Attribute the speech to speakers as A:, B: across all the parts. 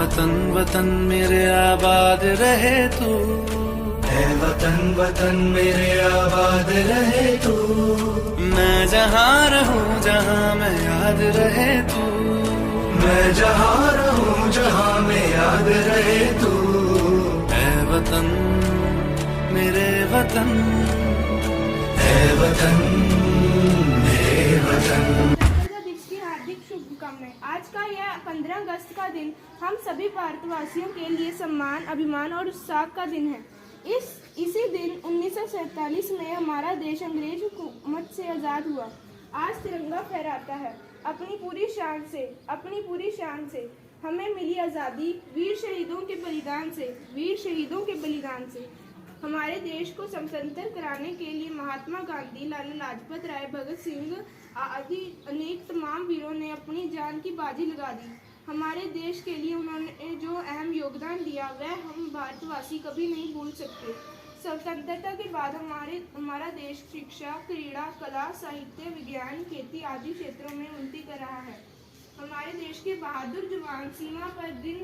A: वतन वतन मेरे आबाद रहे तू,
B: है वतन वतन मेरे आबाद रहे तू।
A: मैं जहाँ रहूं जहाँ मैं याद रहे तू,
B: मैं जहाँ रहूं जहाँ मैं याद रहे तू।
A: है वतन मेरे वतन,
B: है वतन मेरे वतन।
C: की हार्दिक शुभकामनाएं। आज का यह 15 अगस्त का दिन हम सभी भारतवासियों के लिए सम्मान, अभिमान और उत्साह का दिन है। इसी दिन 1947 में हमारा देश अंग्रेज हुकूमत से आज़ाद हुआ। आज तिरंगा फहराता है अपनी पूरी शान से हमें मिली आज़ादी वीर शहीदों के बलिदान से। हमारे देश को स्वतंत्र कराने के लिए महात्मा गांधी, लाला लाजपत राय, भगत सिंह आदि अनेक तमाम वीरों ने अपनी जान की बाजी लगा दी। हमारे देश के लिए उन्होंने जो अहम योगदान दिया वह हम भारतवासी कभी नहीं भूल सकते। स्वतंत्रता के बाद हमारा देश शिक्षा, क्रीड़ा, कला, साहित्य, विज्ञान, खेती आदि क्षेत्रों में उन्नति कर रहा है। हमारे देश के बहादुर जवान सीमा पर दिन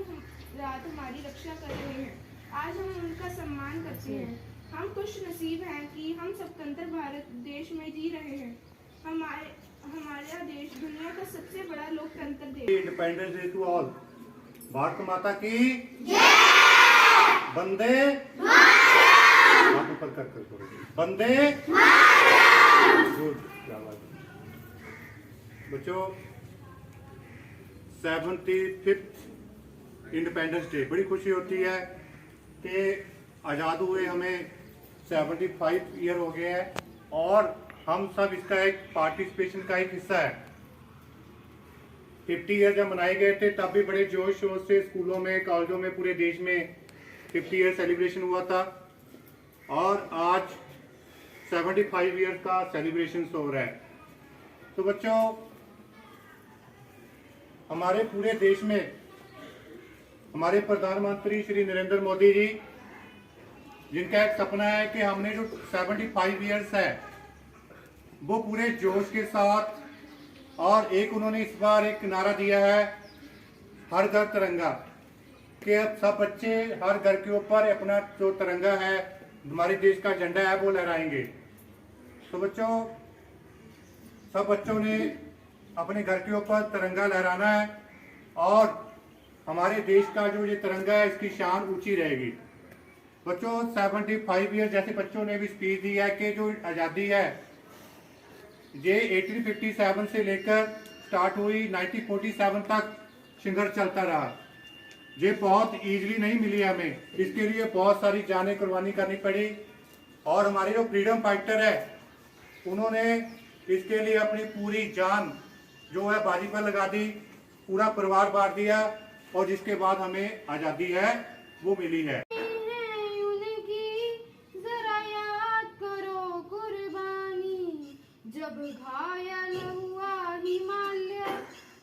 C: रात हमारी रक्षा कर रहे हैं। आज हम उनका सम्मान करते हैं। हम खुश नसीब हैं कि हम स्वतंत्र भारत देश में जी रहे हैं। हमारा देश दुनिया का सबसे बड़ा लोकतंत्र देश।
D: Independence day to all. Bharat Mata की वंदे ऊपर कर वंदे गुड। बच्चों, 75th इंडिपेंडेंस डे, बड़ी खुशी होती है कि आज़ाद हुए हमें 75 ईयर हो गए हैं और हम सब इसका एक पार्टिसिपेशन का एक हिस्सा है। 50 ईयर जब मनाए गए थे तब भी बड़े जोश शोर से स्कूलों में, कॉलेजों में, पूरे देश में 50 ईयर सेलिब्रेशन हुआ था और आज 75 ईयर का सेलिब्रेशन हो रहा है। तो बच्चों, हमारे पूरे देश में हमारे प्रधानमंत्री श्री नरेंद्र मोदी जी, जिनका एक सपना है कि हमने जो 75 ईयर्स है वो पूरे जोश के साथ, और एक उन्होंने इस बार एक नारा दिया है हर घर तिरंगा, कि अब सब बच्चे हर घर के ऊपर अपना जो तिरंगा है, हमारे देश का झंडा है, वो लहराएंगे। तो बच्चों, सब बच्चों ने अपने घर के ऊपर तिरंगा लहराना है और हमारे देश का जो ये तिरंगा है इसकी शान ऊंची रहेगी। बच्चों, 75 ईयर, जैसे बच्चों ने भी स्पीच दी है कि जो आज़ादी है ये 1857 से लेकर स्टार्ट हुई, 1947 तक संघर्ष चलता रहा। ये बहुत इजीली नहीं मिली हमें, इसके लिए बहुत सारी जानें कुर्बानी करनी पड़ी और हमारे जो फ्रीडम फाइटर है उन्होंने इसके लिए अपनी पूरी जान जो है बाजी पर लगा दी, पूरा परिवार बांट दिया और जिसके बाद हमें आज़ादी है वो मिली है।
C: जब घायल हुआ हिमालय,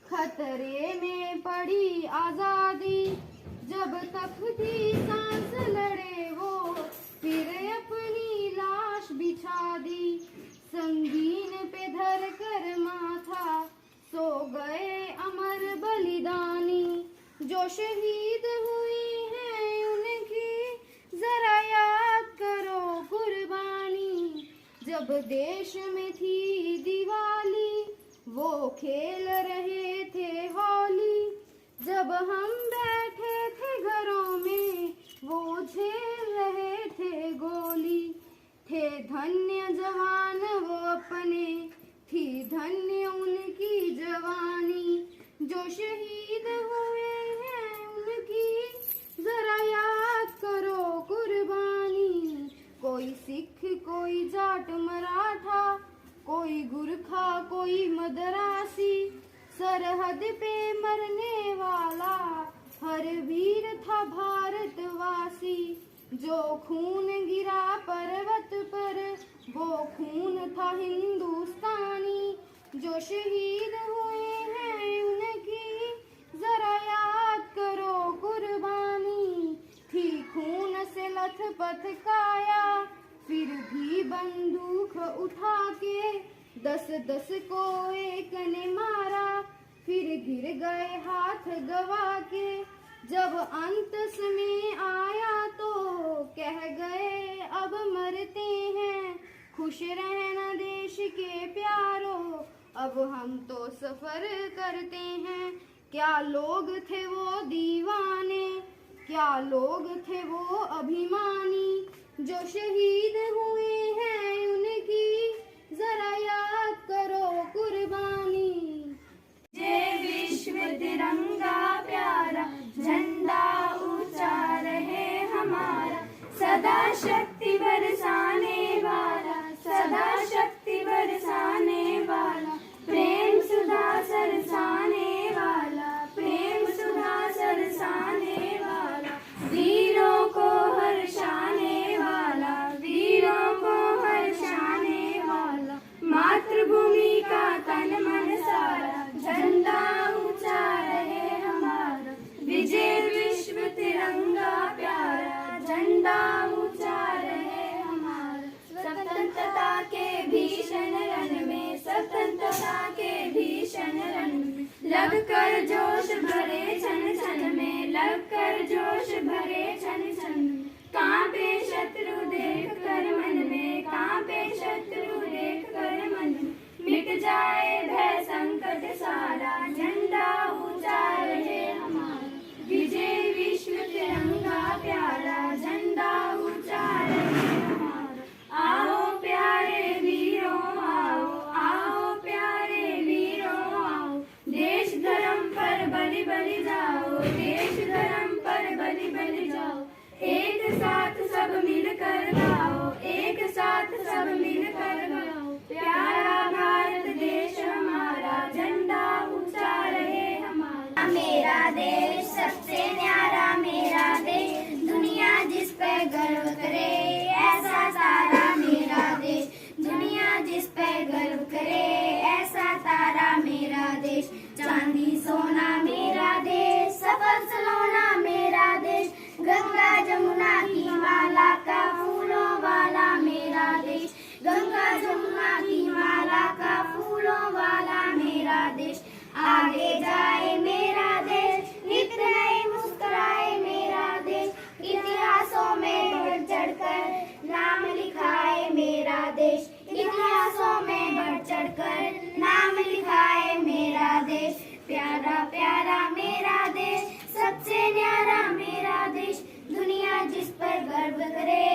C: खतरे में पड़ी आजादी, जब तपती सांस लड़े वो फिर अपनी लाश बिछा दी। संगीन पे धर कर माथा सो गए अमर बलिदानी, जो शहीद हुई हैं उनकी जरा याद करो कुर्बानी। जब देश में थी दिवाली वो खेल रहे थे होली, जब हम बैठे थे घरों में वो झेल रहे थे गोली। थे धन्य जवान वो अपने, थी धन्य उनकी जवानी, जो शहीद हुए हैं उनकी जरा याद करो कुर्बानी। कोई सिख, कोई जाट मराठा, कोई गुरखा, कोई मदरासी, सरहद पे मरने वाला हर वीर था भारतवासी। जो खून गिरा पर्वत पर वो खून था हिंदुस्तानी, जो शहीद हुए हैं उनकी जरा याद करो कुर्बानी। थी खून से लथपथ काया फिर भी बंदूक उठा के, 10-10 को एक ने मारा फिर गिर गए हाथ गवा के।
E: जब अंत समय आया तो कह गए अब मरते हैं। खुश रहना देश के प्यारो, अब हम तो सफर करते हैं। क्या लोग थे वो दीवाने, क्या लोग थे वो अभिमानी, जो शहीद हुए हैं उनकी जरा याद करो कुर्बानी। जय विश्व तिरंगा प्यारा, झंडा ऊंचा रहे हमारा, सदा शक्ति बरसाने वाला, सदा शक्ति बरसाने वाला, प्रेम सुधा सरसाने वाला, प्रेम सुधा सरसाने वाला, वीरों को हर्षाने वाला, वीरों को हर्षाने वाला, मातृभूमि का तन मन सारा, झंडा ऊंचा रहे हमारा। विजय विश्व तिरंगा प्यारा, झंडा ऊंचा रहे हमारा। स्वतंत्रता के भीषण रण में, स्वतंत्रता के भीषण रण में, लगकर जोश भरे छन छन में, लगकर जोश भरे छन छन में, कांपे शत्रु देख कर मन में, कांपे शत्रु देख कर मन में, मिट जाए भय संकट सारा, झंडा ऊंचा रहे हमारा। विजय विश्व तिरंगा प्यारा, झंडा ऊंचा रहे हमारा। आओ प्यारे वीरों आओ, आओ प्यारे वीरों आओ, देश धर्म पर बलि बलि जाओ, देश धर्म पर बलि बलि जाओ। एक साथ सब मिलकर गाओ, एक साथ सब मिलकर गाओ, प्यारा भारत देश हमारा, झंडा ऊंचा रहे हमारा। मेरा देश सबसे न्यारा मेरा देश, दुनिया जिस पे गर्व करे ऐसा तारा मेरा देश, दुनिया जिस पे गर्व करे ऐसा तारा मेरा देश। चांदी सोना मेरा देश, सफल सलोना मेरा देश, गंगा जमुना की माला का फूलों वाला मेरा देश, गंगा जमुना की माला का फूलों वाला मेरा देश। आगे जाए मेरा देश, नित नए मुस्कुराए मेरा देश, इतिहासों में बढ़ चढ़कर नाम लिखाए मेरा देश, इतिहासों में बढ़ चढ़कर नाम लिखाए मेरा देश। प्यारा प्यारा मेरा देश, सबसे न्यारा मेरा देश, दुनिया जिस पर गर्व करे